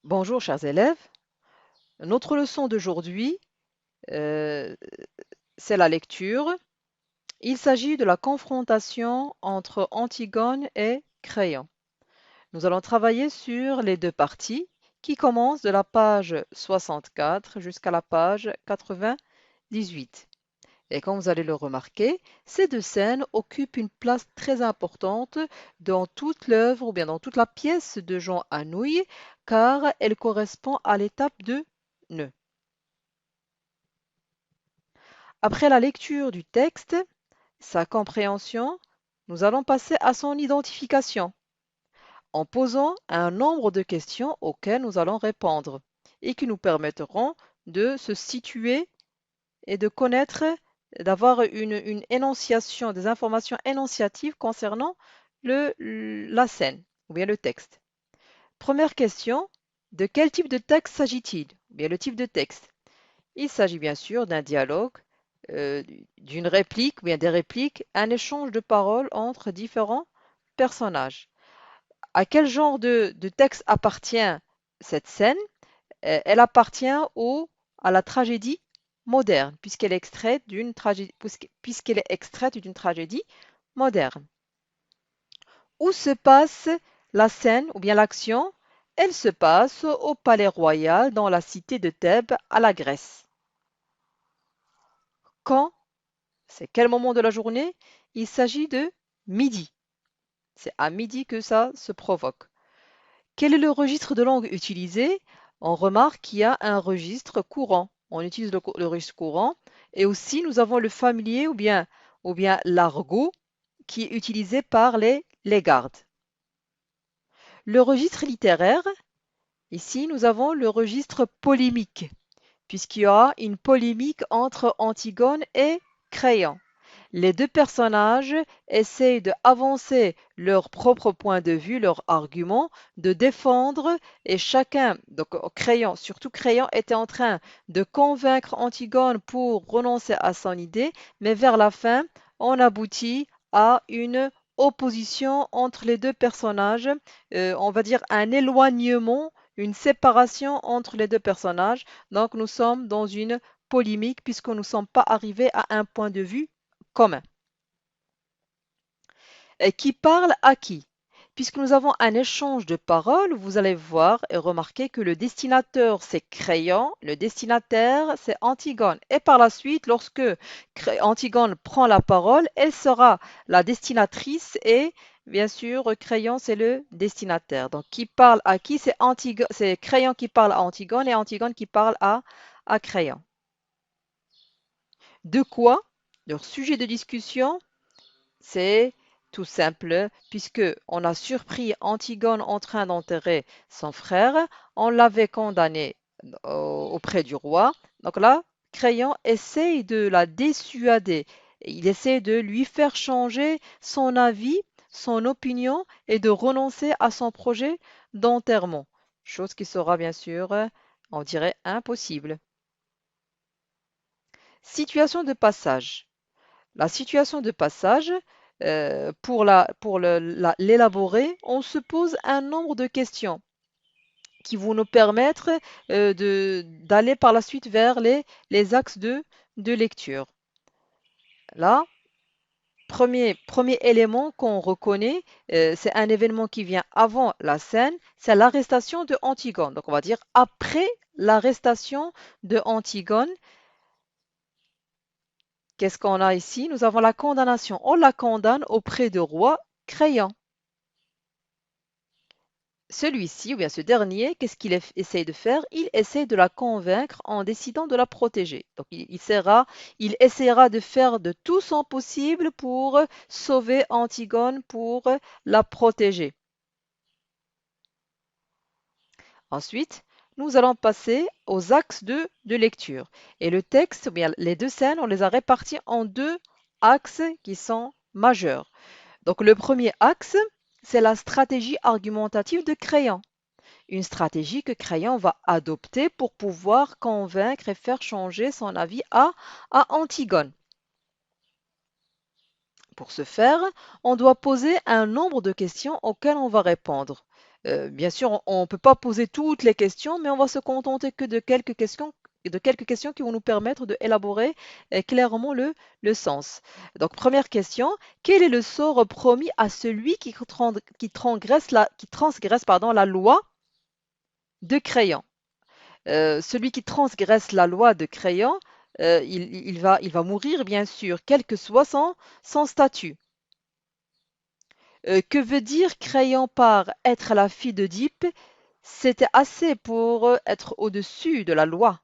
Bonjour chers élèves, notre leçon d'aujourd'hui, euh, c'est la lecture. Il s'agit de la confrontation entre Antigone et Créon. Nous allons travailler sur les deux parties qui commencent de la page 64 jusqu'à la page 98. Et comme vous allez le remarquer, ces deux scènes occupent une place très importante dans toute l'œuvre ou bien dans toute la pièce de Jean Anouilh car elle correspond à l'étape de nœud. Après la lecture du texte, sa compréhension, nous allons passer à son identification en posant un nombre de questions auxquelles nous allons répondre et qui nous permettront de se situer et de connaître, d'avoir une énonciation, des informations énonciatives concernant la scène ou bien le texte. Première question, de quel type de texte s'agit-il? Bien le type de texte. Il s'agit bien sûr d'un dialogue, euh, d'une réplique ou bien des répliques, un échange de paroles entre différents personnages. À quel genre de texte appartient cette scène? Elle appartient à la tragédie moderne, puisqu'elle est extraite d'une tragédie moderne. Où se passe la scène ou bien l'action? Elle se passe au palais royal dans la cité de Thèbes à la Grèce. Quand? C'est quel moment de la journée? Il s'agit de midi. C'est à midi que ça se provoque. Quel est le registre de langue utilisé? On remarque qu'il y a un registre courant. On utilise le registre courant. Et aussi, nous avons le familier ou bien l'argot qui est utilisé par les gardes. Le registre littéraire, ici, nous avons le registre polémique, puisqu'il y aura une polémique entre Antigone et Créon. Les deux personnages essayent d'avancer leur propre point de vue, leur argument, de défendre, et chacun, donc surtout Créon, était en train de convaincre Antigone pour renoncer à son idée, mais vers la fin, on aboutit à une opposition entre les deux personnages, on va dire un éloignement, une séparation entre les deux personnages. Donc nous sommes dans une polémique puisque nous ne sommes pas arrivés à un point de vue commun. Et qui parle à qui? Puisque nous avons un échange de paroles, vous allez voir et remarquer que le destinateur, c'est Créon, le destinataire, c'est Antigone. Et par la suite, lorsque Antigone prend la parole, elle sera la destinatrice et bien sûr, Créon, c'est le destinataire. Donc, qui parle à qui? C'est Créon qui parle à Antigone et Antigone qui parle à Créon. De quoi? Leur sujet de discussion, c'est tout simple, puisque on a surpris Antigone en train d'enterrer son frère, on l'avait condamné auprès du roi. Donc là, Créon essaye de la dissuader. Il essaie de lui faire changer son avis, son opinion et de renoncer à son projet d'enterrement. Chose qui sera bien sûr, on dirait, impossible. Situation de passage. La situation de passage, pour l'élaborer, on se pose un nombre de questions qui vont nous permettre d'aller par la suite vers les axes de lecture. Là, premier élément qu'on reconnaît, c'est un événement qui vient avant la scène, c'est l'arrestation de Antigone. Donc on va dire après l'arrestation de Antigone, qu'est-ce qu'on a ici? Nous avons la condamnation. On la condamne auprès du roi Créon. Celui-ci, ou bien ce dernier, qu'est-ce qu'il essaye de faire? Il essaye de la convaincre en décidant de la protéger. Donc il essaiera de faire de tout son possible pour sauver Antigone, pour la protéger. Ensuite, nous allons passer aux axes de lecture. Et le texte, ou bien les deux scènes, on les a répartis en deux axes qui sont majeurs. Donc le premier axe, c'est la stratégie argumentative de Créon. Une stratégie que Créon va adopter pour pouvoir convaincre et faire changer son avis à Antigone. Pour ce faire, on doit poser un nombre de questions auxquelles on va répondre. Bien sûr, on ne peut pas poser toutes les questions, mais on va se contenter que de quelques questions qui vont nous permettre d'élaborer clairement le sens. Donc, première question, quel est le sort promis à celui qui transgresse, pardon, la loi de Crayon? Celui qui transgresse la loi de Crayon, il va mourir, bien sûr, quel que soit son statut. Que veut dire Crayon par être la fille d'Oedipe? C'était assez pour être au-dessus de la loi.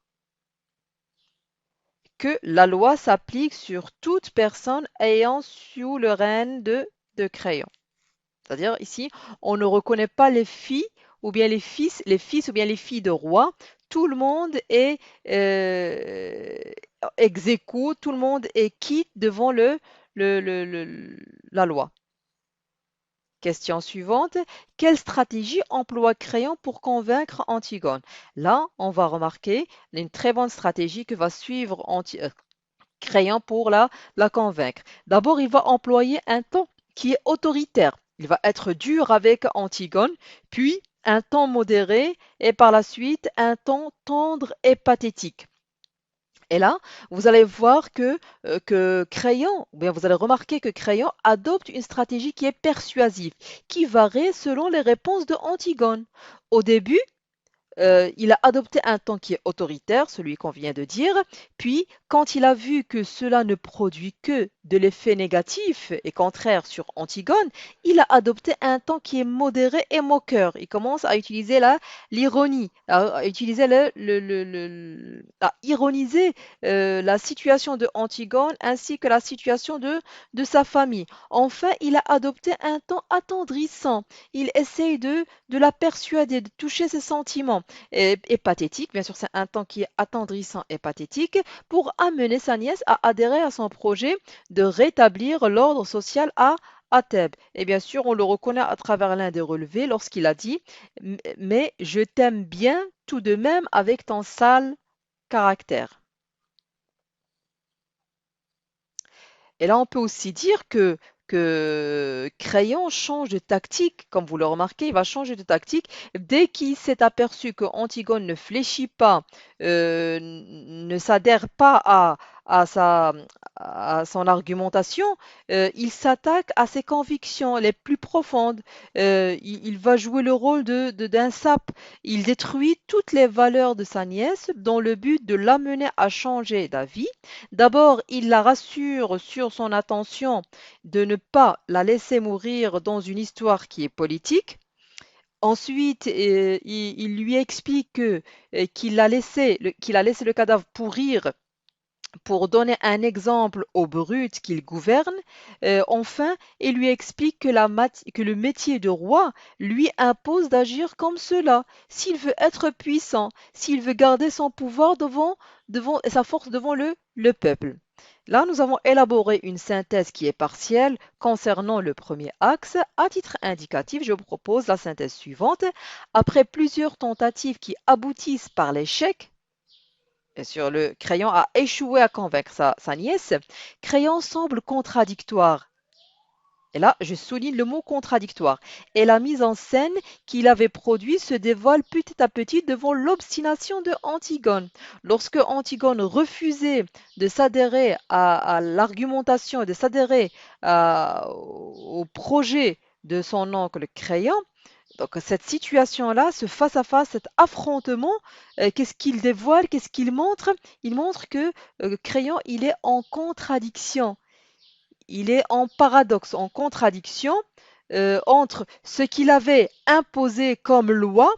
Que la loi s'applique sur toute personne ayant sous le règne de Crayon. C'est-à-dire ici, on ne reconnaît pas les filles ou bien les fils ou bien les filles de roi. Tout le monde est ex aequo, tout le monde est quitte devant la loi. Question suivante. Quelle stratégie emploie Créon pour convaincre Antigone? Là, on va remarquer une très bonne stratégie que va suivre Créon pour la convaincre. D'abord, il va employer un ton qui est autoritaire. Il va être dur avec Antigone, puis un ton modéré et par la suite un ton tendre et pathétique. Et là, vous allez voir que Crayon, ou bien vous allez remarquer que Crayon adopte une stratégie qui est persuasive, qui varie selon les réponses de Antigone. Au début, il a adopté un ton qui est autoritaire, celui qu'on vient de dire, puis quand il a vu que cela ne produit que de l'effet négatif et contraire sur Antigone, il a adopté un ton qui est modéré et moqueur. Il commence à utiliser l'ironie, à utiliser à ironiser la situation de Antigone ainsi que la situation de sa famille. Enfin, il a adopté un ton attendrissant. Il essaye de la persuader, de toucher ses sentiments et pathétique. Bien sûr, c'est un temps qui est attendrissant et pathétique pour amener sa nièce à adhérer à son projet de rétablir l'ordre social à Thèbes. Et bien sûr, on le reconnaît à travers l'un des relevés lorsqu'il a dit Mais je t'aime bien tout de même avec ton sale caractère. Et là, on peut aussi dire que Crayon change de tactique, comme vous le remarquez, il va changer de tactique dès qu'il s'est aperçu que Antigone ne fléchit pas, ne s'adhère pas à son argumentation, il s'attaque à ses convictions les plus profondes. Il va jouer le rôle d'un sape. Il détruit toutes les valeurs de sa nièce dans le but de l'amener à changer d'avis. D'abord, il la rassure sur son intention de ne pas la laisser mourir dans une histoire qui est politique. Ensuite, il lui explique qu'il a laissé le cadavre pourrir pour donner un exemple aux brutes qu'il gouverne. Enfin, il lui explique que le métier de roi lui impose d'agir comme cela, s'il veut être puissant, s'il veut garder son pouvoir devant sa force devant le peuple. Là, nous avons élaboré une synthèse qui est partielle concernant le premier axe. À titre indicatif, je vous propose la synthèse suivante. Après plusieurs tentatives qui aboutissent par l'échec, bien sûr, le crayon a échoué à convaincre sa nièce. Crayon semble contradictoire. Et là, je souligne le mot contradictoire. Et la mise en scène qu'il avait produite se dévoile petit à petit devant l'obstination de Antigone. Lorsque Antigone refusait de s'adhérer à l'argumentation, de s'adhérer au projet de son oncle Crayon, donc cette situation-là, ce face-à-face, cet affrontement, qu'est-ce qu'il dévoile, qu'est-ce qu'il montre? Il montre que Crayon, il est en contradiction, il est en paradoxe, en contradiction entre ce qu'il avait imposé comme loi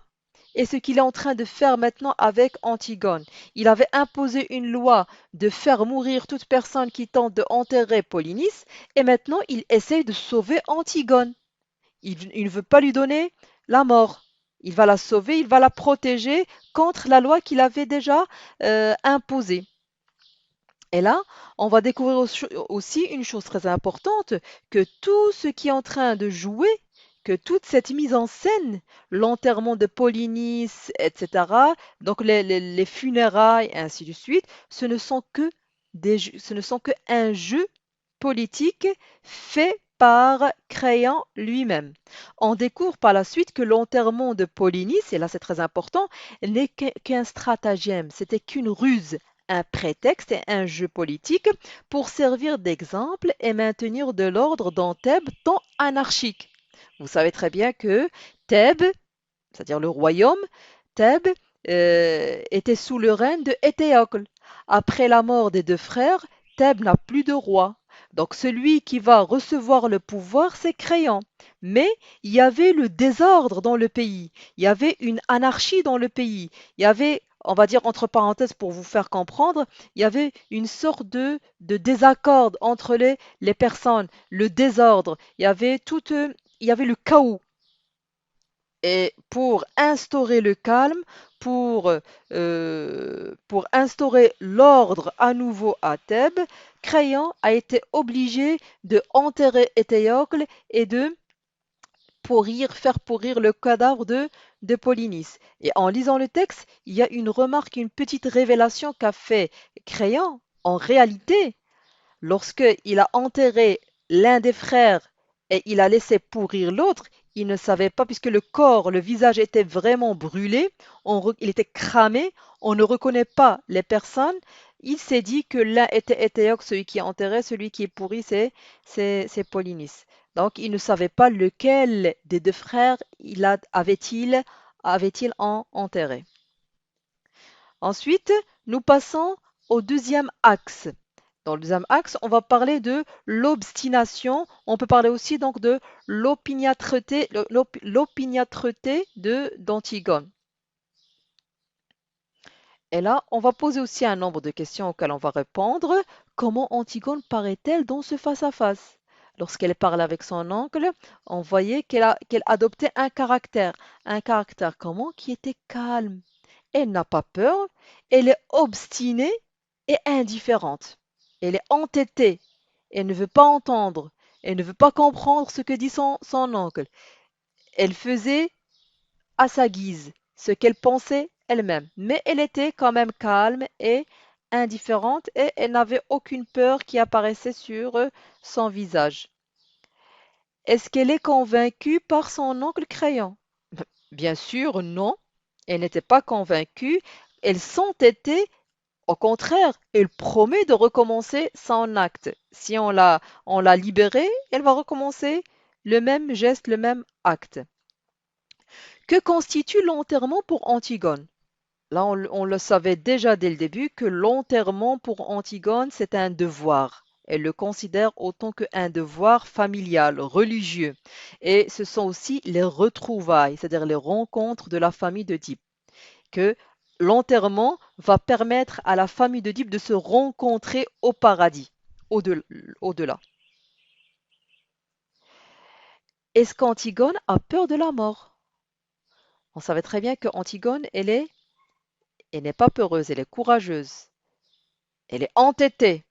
et ce qu'il est en train de faire maintenant avec Antigone. Il avait imposé une loi de faire mourir toute personne qui tente de enterrer Polynice et maintenant il essaye de sauver Antigone. Il ne veut pas lui donner la mort. Il va la sauver, il va la protéger contre la loi qu'il avait déjà imposée. Et là, on va découvrir aussi une chose très importante, que tout ce qui est en train de jouer, que toute cette mise en scène, l'enterrement de Polynice, etc., donc les funérailles, et ainsi de suite, ce ne sont que un jeu politique fait par Créon lui-même. On découvre par la suite que l'enterrement de Polynice, et là c'est très important, n'est qu'un stratagème, c'était qu'une ruse, un prétexte et un jeu politique pour servir d'exemple et maintenir de l'ordre dans Thèbes tant anarchique. Vous savez très bien que Thèbes, c'est-à-dire le royaume, Thèbes, était sous le règne de Éthéocle. Après la mort des deux frères, Thèbes n'a plus de roi. Donc celui qui va recevoir le pouvoir, c'est Créon. Mais il y avait le désordre dans le pays, il y avait une anarchie dans le pays, il y avait, on va dire entre parenthèses pour vous faire comprendre, il y avait une sorte de désaccord entre les personnes, le désordre, il y avait le chaos. Et pour instaurer le calme, pour instaurer l'ordre à nouveau à Thèbes, Créon a été obligé de enterrer Étéocle et de faire pourrir le cadavre de Polynice. Et en lisant le texte, il y a une remarque, une petite révélation qu'a fait Créon. En réalité, lorsqu'il a enterré l'un des frères et il a laissé pourrir l'autre, il ne savait pas, puisque le corps, le visage était vraiment brûlé, il était cramé, on ne reconnaît pas les personnes. Il s'est dit que l'un était Étéocle, celui qui est enterré, celui qui est pourri, c'est Polynice. Donc il ne savait pas lequel des deux frères avait-il enterré. Ensuite, nous passons au deuxième axe. Dans le deuxième axe, on va parler de l'obstination. On peut parler aussi donc de l'opiniâtreté d'Antigone. Et là, on va poser aussi un nombre de questions auxquelles on va répondre. Comment Antigone paraît-elle dans ce face-à-face? Lorsqu'elle parle avec son oncle, on voyait qu'elle adoptait un caractère. Un caractère comment? Qui était calme. Elle n'a pas peur, elle est obstinée et indifférente. Elle est entêtée, elle ne veut pas entendre, elle ne veut pas comprendre ce que dit son oncle. Elle faisait à sa guise ce qu'elle pensait elle-même, mais elle était quand même calme et indifférente et elle n'avait aucune peur qui apparaissait sur son visage. Est-ce qu'elle est convaincue par son oncle Crayon? Bien sûr, non. Elle n'était pas convaincue. Elle s'entêtait. Au contraire, elle promet de recommencer son acte. Si on l'a libérée, elle va recommencer le même geste, le même acte. Que constitue l'enterrement pour Antigone? Là, on le savait déjà dès le début que l'enterrement pour Antigone, c'est un devoir. Elle le considère autant qu'un devoir familial, religieux. Et ce sont aussi les retrouvailles, c'est-à-dire les rencontres de la famille d'Oedipe. Que l'enterrement va permettre à la famille d'Oedipe de se rencontrer au paradis, au-delà. Est-ce qu'Antigone a peur de la mort? On savait très bien qu'Antigone, elle n'est pas peureuse, elle est courageuse, elle est entêtée,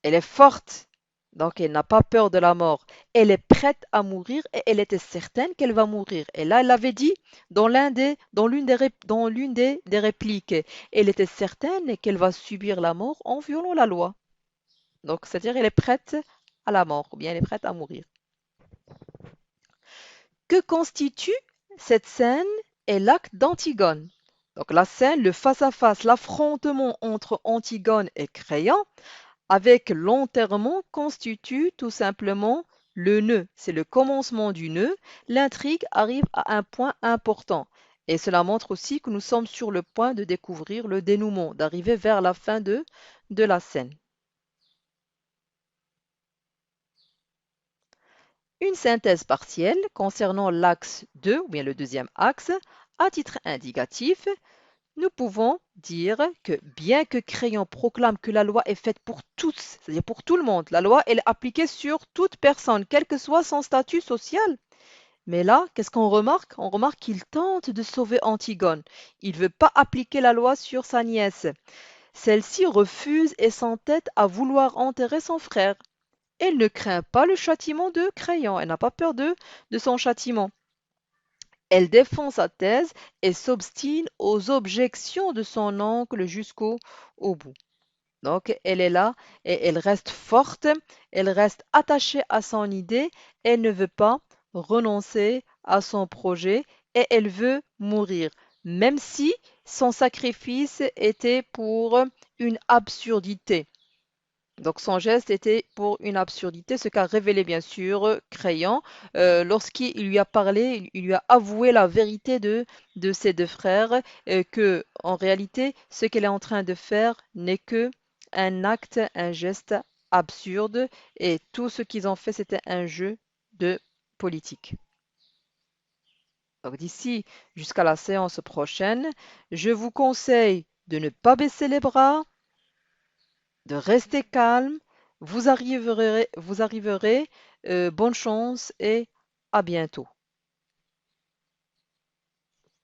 elle est forte, donc elle n'a pas peur de la mort. Elle est prête à mourir et elle était certaine qu'elle va mourir. Et là, elle l'avait dit dans l'une des répliques. Elle était certaine qu'elle va subir la mort en violant la loi. Donc, c'est-à-dire elle est prête à la mort, ou bien elle est prête à mourir. Que constitue cette scène et l'acte d'Antigone? Donc la scène, le face-à-face, l'affrontement entre Antigone et Créon avec l'enterrement constitue tout simplement le nœud. C'est le commencement du nœud. L'intrigue arrive à un point important. Et cela montre aussi que nous sommes sur le point de découvrir le dénouement, d'arriver vers la fin de la scène. Une synthèse partielle concernant l'axe 2, ou bien le deuxième axe, à titre indicatif, nous pouvons dire que bien que Crayon proclame que la loi est faite pour tous, c'est-à-dire pour tout le monde, la loi elle est appliquée sur toute personne, quel que soit son statut social. Mais là, qu'est-ce qu'on remarque? On remarque qu'il tente de sauver Antigone. Il ne veut pas appliquer la loi sur sa nièce. Celle-ci refuse et s'entête à vouloir enterrer son frère. Elle ne craint pas le châtiment de Crayon, elle n'a pas peur de son châtiment. Elle défend sa thèse et s'obstine aux objections de son oncle jusqu'au bout. Donc, elle est là et elle reste forte, elle reste attachée à son idée, elle ne veut pas renoncer à son projet et elle veut mourir, même si son sacrifice était pour une absurdité. Donc son geste était pour une absurdité, ce qu'a révélé bien sûr Crayon lorsqu'il lui a parlé, il lui a avoué la vérité de ses deux frères, que en réalité ce qu'elle est en train de faire n'est que un acte, un geste absurde et tout ce qu'ils ont fait c'était un jeu de politique. Donc d'ici jusqu'à la séance prochaine, je vous conseille de ne pas baisser les bras, de rester calme. Vous arriverez, bonne chance et à bientôt.